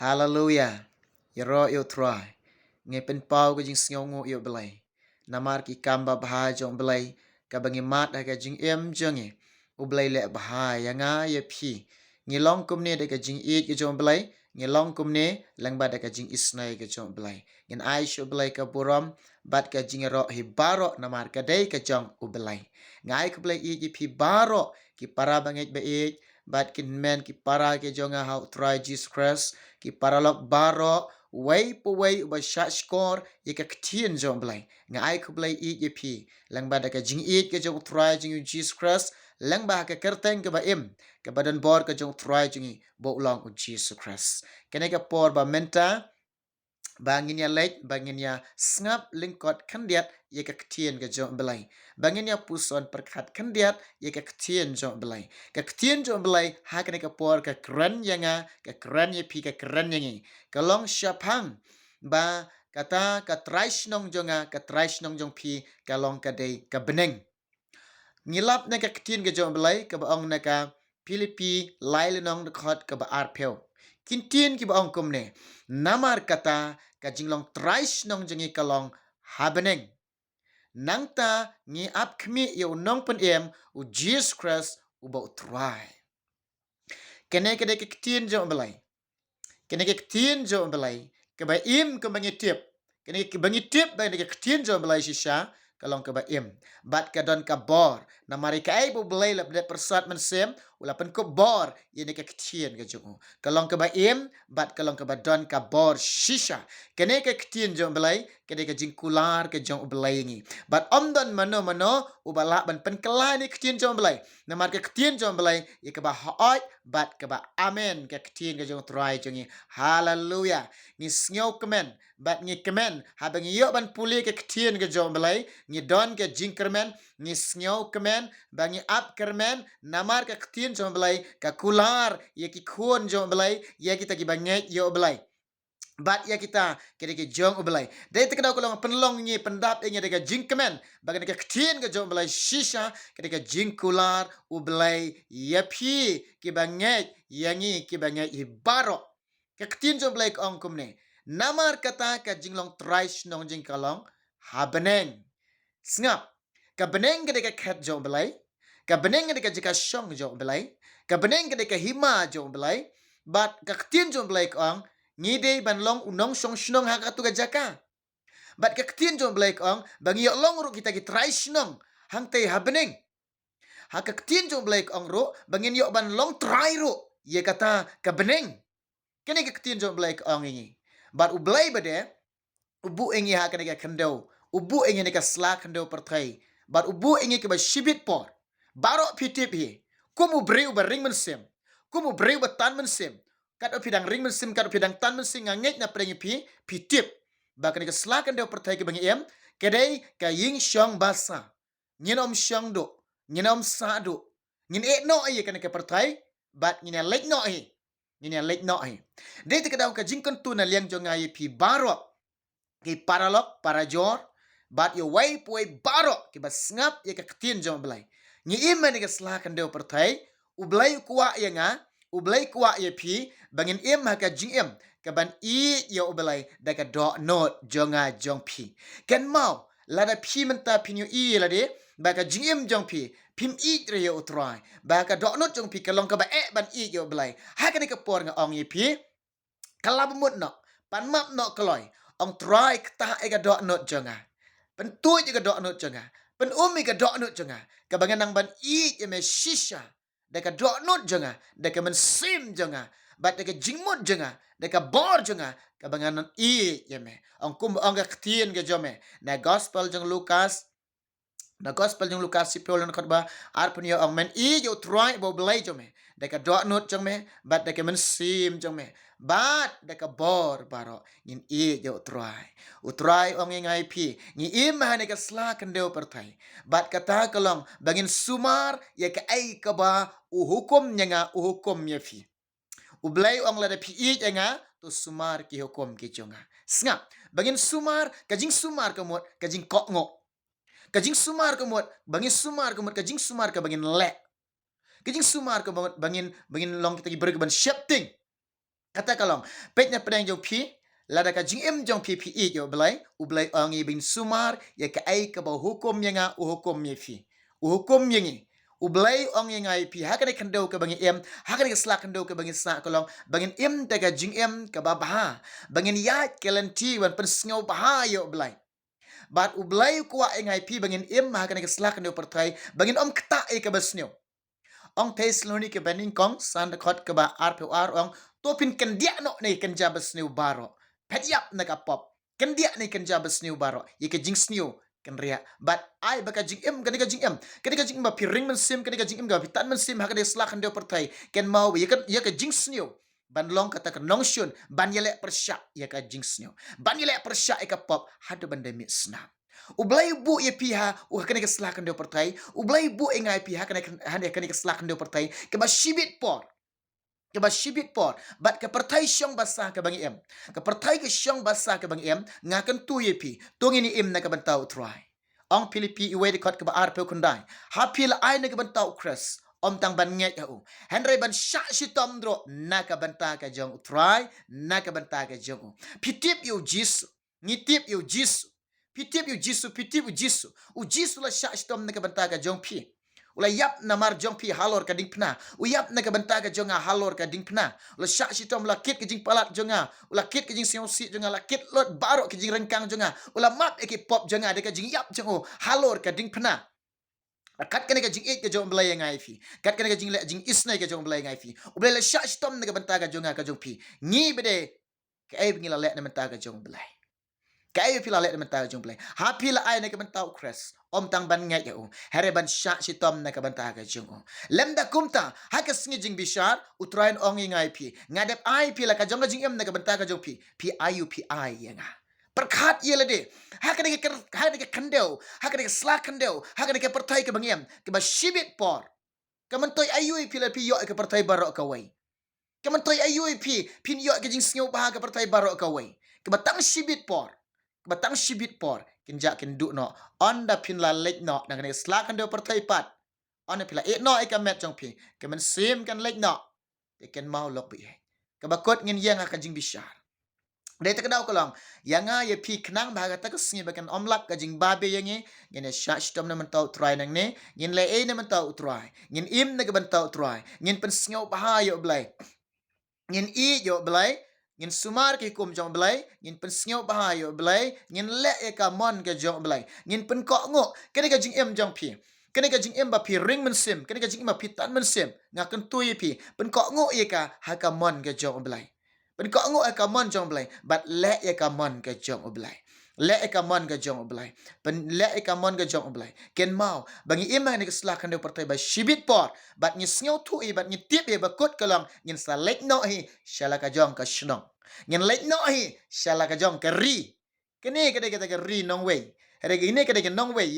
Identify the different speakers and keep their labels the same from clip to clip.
Speaker 1: Hallelujah. Yero yo try. Nge pen pau ke jing sngongo yo belai. Namar ki kamba baha jong belai. Ka bangi mat ka jing em jonge. U belai le baha ya nga ye phi. Nge long kumne de ka jing eat ke jong belai. Nge long kumne lang ba de ka jing isnai ke jong belai. Ngen ai sho belai ka buram bat ka jing ro hi baro namar ka dei ka jong u belai. Ngai ka belai eat ki baro ki para banget be eat. Bat kin men ki para ke jonga how try Jesus Christ ki paralok baro way po way ba shot score ye ka ktien jong blai nga ai ku blai eat ye pi lang ba da ka jing eat ke jong try jing Jesus Christ lang ba ka kerteng ke ba im ka badan bor ka jong try jing bo long Jesus Christ kene ka por ba menta bangin ya late bangin ya snap lingkot kandiat ye ka ktien ke jong blai bangin ya puson perkat kandiat ye ka ktien jong blai ka ktien jong blai ha ka por ka kran yanga ka kran ye pi ka kran yangi ka long shapang ba kata ka traish nong jonga ka traish nong jong pi ka long ka dei ka beneng ngilap na ka ktien ke jong blai ka baong na ka Pilipi lail nong de khot ka ba arpeo kintin ki baong kumne namar kata ka jinglong traish nong jengi kalong habeneng nangta ngi ap khmi yo nong pen em u Jesus Christ u ba try kene ke de ktien jong blai kene ke ktien jong blai ke ba im ke bangi tip kene ke bangi tip ba de ktien jong blai shisha kalong ke ba im bat ka don ka bor na mari ka ai bu blai la de persat men sem ula pen ko bor ye ne ke ktien ke jong kalong ke ba im bat kalong ke ba don ka bor shisha kene ke ktien jong blai kene ke jingkular ke jong blai ngi bat om don mano mano u bala ban pen kala ni ktien jong blai na mar ke ktien jong blai ye ke ba haot bat ke ba amen ke ktien ke jong try jongi hallelujah ni snyo kemen bat ni kemen ha bang yo ban puli ke ktien ke jong blai ni don ke jingkermen ni snyo kemen bang ni ap kermen namar ke ktien jong blai ka kular ye ki khon jong blai ye kita ki banget yo blai bat ya kita kede ke jong ublai dai te kada kolong penlong ni pendap nya de jing kemen bagan ke ktien ke jong ublai shisha kede ke jing kular ublai ya phi ke banget yangi ke banget ibaro ke ktien jong ublai ong kumne namar kata ka jinglong trish nong jing kalong habeneng snap ka beneng kede ke khat jong ublai ka beneng kede ke jika shong jong ublai ka beneng kede ke hima jong ublai bat ka ktien jong ublai ong ngide ban long unong song shnong ha ka tu ga jaka bat ka ktien jong blake ong bang yo long ru kita ki try shnong hang te happening ha ka ktien jong blake ong ru bangin yo ban long try ru ye kata ka beneng kene ka ktien jong blake ong ngi bat u blai bade ubu engi ha kene ka kendo ubu engi ne ka sla kendo perthai bat ubu engi ke ba shibit por baro pitip hi kumu breu ba ring men sem kumu breu ba tan men sem kat opidang ring men sim kat opidang tan men sim nganget na prengi pi tip ba kan ke slakan de pertai ke bangi em kedai ka ying shong basa nginom shong do nginom sa do ngin e no ai kan ke pertai bat ngin lek no ai ngin lek no ai de te kadau ka jingkon tu na liang jonga ai pi baro ki paralok parajor bat yo wai poi baro ki bas ngap ye ka ktien jong blai ni iman ke slakan de pertai u blai kuwa ye nga ublai kuwa ye pi bangin im ha ka jing im ka ban i yo ublai da ka do not jonga jong pi ken mau la da pi menta pinyu i la de ba ka jing im jong pi pim i re yo utrai ba ka do not jong pi ka long ka ba e ban i yo ublai ha ka ni ka por nga ong ye pi kala bumut no pan map no kloi ong try ta e ka do not jonga pen tu je ka do not jonga pen umi ka do not jonga ka bangan nang ban i ye me shisha deka dok not jenga deka men sim jenga bat deka jingmut jenga deka bor jenga ka banganan i yeme ong kum ong ka ktien ke jome na gospel jeng Lukas na gospel jeng Lukas si pol na khotba arpun yo ong men i yo try bo blai jome deka dok not jome bat deka men sim jome bat deka bor baro ngin i yo try utrai ong ngai pi ngi im hane ka sla kendeu pertai bat kata kalong bangin sumar ya ka ai ka ba uhukum nyanga uhukum ya fi ublai ong la da pi i nyanga to sumar ki hukum ki jonga snap bangin sumar kajing sumar kamot kajing kok ngok kajing sumar kamot bangin sumar kamot kajing sumar ka bangin le kajing sumar ka bangin long kita gi berkeban shifting Kata kalong, pet na pedang jong pi, lada ka jing em jong pi pi i jo belai, u belai ong i bin sumar, ya ka ai ka ba hukum yang nga u hukum ye fi. U hukum yang i. U belai ong yang ai pi, haka ne kandau ka bangi em, haka ne slak kandau ka bangi sa kalong, bangin em daga jing em ka ba baha, bangin ya kelanti wan pen sngau baha yo belai. Bat u belai kuwa yang ai pi bangin em haka ne slak kandau pertai, bangin om kta e ka basnyo. Ong Thessaloniki bening kong san khot ke ba RPR ong topin ken dia no nei ken jabas new baro. Pet yap na ka pop. Ken dia nei ken jabas new baro. Ye ke jing snew ken ria. But ai baka jing em kan ka jing em. Kan ka jing ba piring men sim kan ka jing em ga pitan men sim ha ka de slak ndo pertai. Ken mau ye ka jing snew. Ban long kata ka nongshun ban yele persyak ye ka jing snew. Ban yele persyak e ka pop hadu ban de mi snap. Ublay bu ye piha u kene ke slakan do pertai ublay bu e ngai piha kene ke slakan do pertai ke ba shibit por ke ba shibit por bat ke pertai syong basa ke bangi em ke pertai ke syong basa ke bangi em ngakan tu ye pi tu ngini em na ke bantau try ong pilipi iwe de kot ke ba arpe kundai ha pil ai na ke bantau kres om tang ban nget ya u henry ban sha shitom dro na ka banta ka jong try na ka banta ka jong pitip yu jis ngitip yu jis pitip yu jisu pitip yu jisu u jisu la sha shitom na ka banta ka jong pi ula yap na mar jong pi halor ka ding pna u yap na ka banta ka jonga halor ka ding pna ula sha shitom la kit ka jing palat jonga ula kit ka jing siong si jonga la kit lot barok ka jing rengkang jonga ula map e ki pop jonga de ka jing yap jongo halor ka ding pna kat kene ka jing it ka jong blay ngai fi kat kene ka jing le jing isnai ka jong blay ngai fi u blay la sha shitom na ka banta ka jonga ka jong pi ngi bede ka ai ngila le na banta ka jong blay Kaya pila lek mentau jong play. Ha pila ai nak mentau kres. Om tang ban ngai ya. Here ban sha si tom nak bantah ka jong. Lemda kumta ha ka sngi jing bishar utrain ong ngai pi. Ngadep ai pila ka jong jing em nak bantah ka jong pi. Pi ayu pi ai ya nga. Perkhat ye lade. Ha ka nek kandeu. Ha ka nek slak kandeu. Ha ka nek pertai ke bangem. Ke ba shibit por. Ka mentoi ayu pila pi yo ke pertai barok ka wai. Ka mentoi ayu pi pin yo ke jing sngiu ba ka pertai barok ka wai. Ke batang shibit por. Batang shibit por kinja kin du no onda pin la lek no na ne slak kan do pertai pat ona pila e no e ka met jong pi ke men sim kan lek no e ken mau lok bi ke bakot ngin yang ka jing bishar dai ta daw kolong yanga ye pi knang ba ga ta ka sngi ba kan omlak ka jing babe yangi ngin sha stom na man taw try nang ne ngin le e na man taw try ngin im na ga ban taw try ngin pen sngo ba ha yo blai ngin i yo blai ngin sumar ke kum jong blai ngin pen snyo bahayo blai ngin le e ka mon ke jong blai ngin pen ko ngo kene ka jing em jong pi kene ka jing em ba pi ring men sim kene ka jing ma pi tan men sim nga kan tu ye pi pen ko ngo e ka ha ka mon ke jong blai pen ko ngo e ka mon jong blai bat le e ka mon ke jong blai le e ka mon ke jong blai pen le e ka mon ke jong blai ken mau bangi imang ni keslah kan de partai ba shibit por bat ni snyo tu e bat ni tip e ba kot kalong ngin sa lek no hi shala ka jong ka shnong ngin lek no hi shala ka jong ka ri kene kede kata ka ri nong wei hare gine kede ka nong wei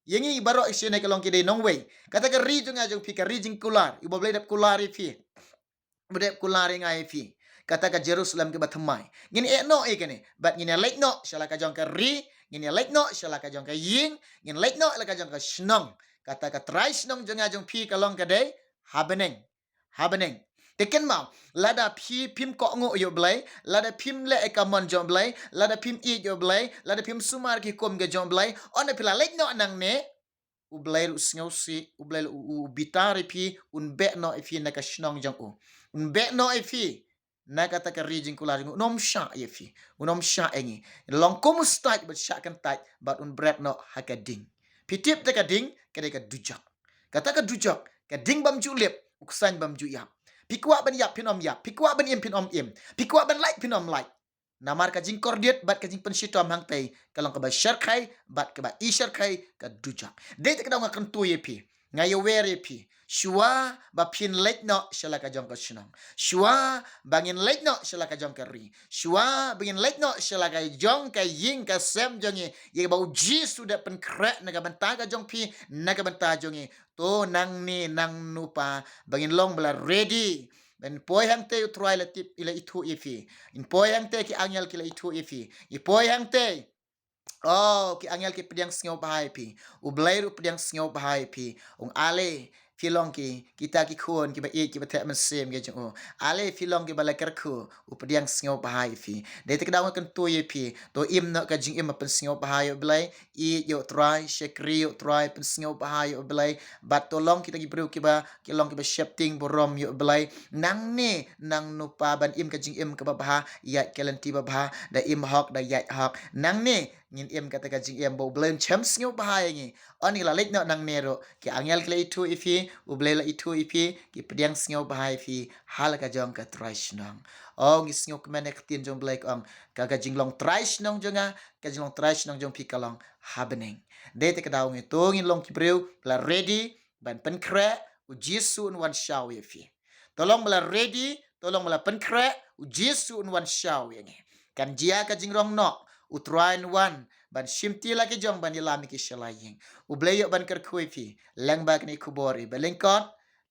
Speaker 1: yengi baro isine ka long kede nong wei kata ka ri jong ajong pi ka ri jing kular ibo blai dap kular fi bude kular ngai fi kata ka Jerusalem ke bathamai ngin e no e kene bat ngin lek no shala ka jong ka ri ngin lek no shala ka jong ka yin ngin lek no la ka jong ka shnong kata ka trai shnong jong ajong pi ka long ka de habeneng habeneng teken mau lada pi pim ko ngo yo blai lada pim le e ka mon jong blai lada pim i yo blai lada pim sumar ki kom ge jong blai ona pila lek no nang ne u blai lu sngo si u blai u bitari pi un be no e fi na ka shnong jong u un be no e fi na kata ka rijing kula jing nom sha ye fi unom sha engi long kom stat but sha kan tat but un bread no hakading pitip te ka ding kede ka dujak kata ka dujak ka ding bam ju lep uksan bam ju yap pikwa ban yap pinom yap pikwa ban im pinom im pikwa ban like pinom like namar ka jing kordiet bat ka jing penshitom hang tai kalong ka ba shar khai bat ka ba ishar khai ka dujak de te ka dong kan tu ye pi ngayo were pi shua ba pin lek no shala ka jong ka shnong shua bangin lek no shala ka jong ka ri shua bangin lek no shala ka jong ka yin ka sem jong ye ba uji sudah pen krek na ka banta ka jong pi na ka banta jong to nang ni nang nupa bangin long bla ready ben poi hang te try la tip ila itu ifi in poi hang te ki angel ki la itu ifi i poi hang te oh ki angel ki pediang sngo bahai pi u blai ru pediang sngo bahai pi ung ale filong kita ki khon ki ba e ki ba the man sem ge jong ale filong ki ba la kar khu updiang sngo bahai fi de te daw kan to ye pi to im na ka jing im pen sngo bahai blai e yo try shekri yo try pen sngo bahai blai bat to long kita ki bru ki long ki ba shifting borom yo blai nang ne nang nu pa ban im ka jing im ka ba bah ya kelen ti ba bah da im hok da ya hok nang ne ngin im kata ka jing im bo blen chem sngo bahai ngi oni la lek no nang nero ki angel kle itu ifi ublela itu ifi ki pediang sngo bahai fi hal ka jong ka trash nong ong sngo kmene ktin jong blek ong ka ka jinglong trash nong jonga ka jinglong trash nong jong pi kalong happening de te ka daw ngi to ngin long ki breu la ready ban pen kre u jisu un wan shaw ifi tolong bala ready tolong bala pen kre u jisu un wan shaw ngi kan jia ka jingrong no utrain wan ban shimti laki jong ban yalami ki shalaying ubleyo ban kar khui fi leng bag ni kubori ba lengkot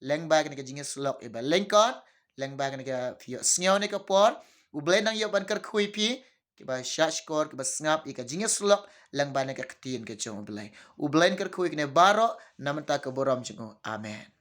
Speaker 1: leng bag ni ka jingis lok e ba lengkot leng bag ni ka fi snyo ni ka por uble nang yo ban kar khui fi ki ba shash kor ki ba snap i ka jingis lok leng ban ni ka ktin ka jong uble ublen kar khui ki ne baro namanta ka borom jingo amen